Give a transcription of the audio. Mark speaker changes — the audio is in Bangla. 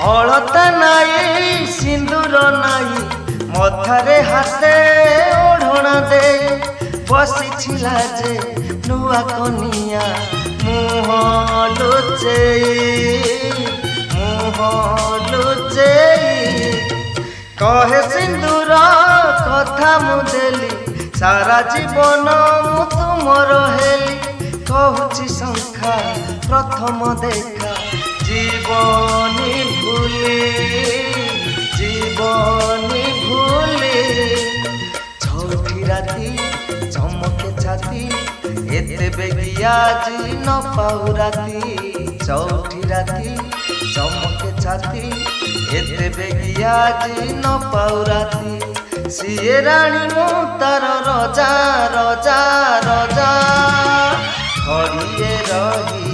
Speaker 1: অলতা নাই সিন্দুর নাই মথারে হাতে ওড়না দে বসিছিলা যে নুয়া কনিয়া মুহ লুচেই কহে সিন্দুর কথা মু দেলি সারা জীবন মু তুমর হেলি কହୁছি সংখ্যা প্রথম দেখা জীবনী ভুলি ছৌটি রাতি চমকে ছাতি এতে বেগিয়া জি ন পাউ রাতি চৌটি রাতি চমকে ছাতি এতে বেগিয়া জি ন পাউ রাতি সিয়ে রানী মু তার রজা রজা রজা ঘড়িয়ে রহি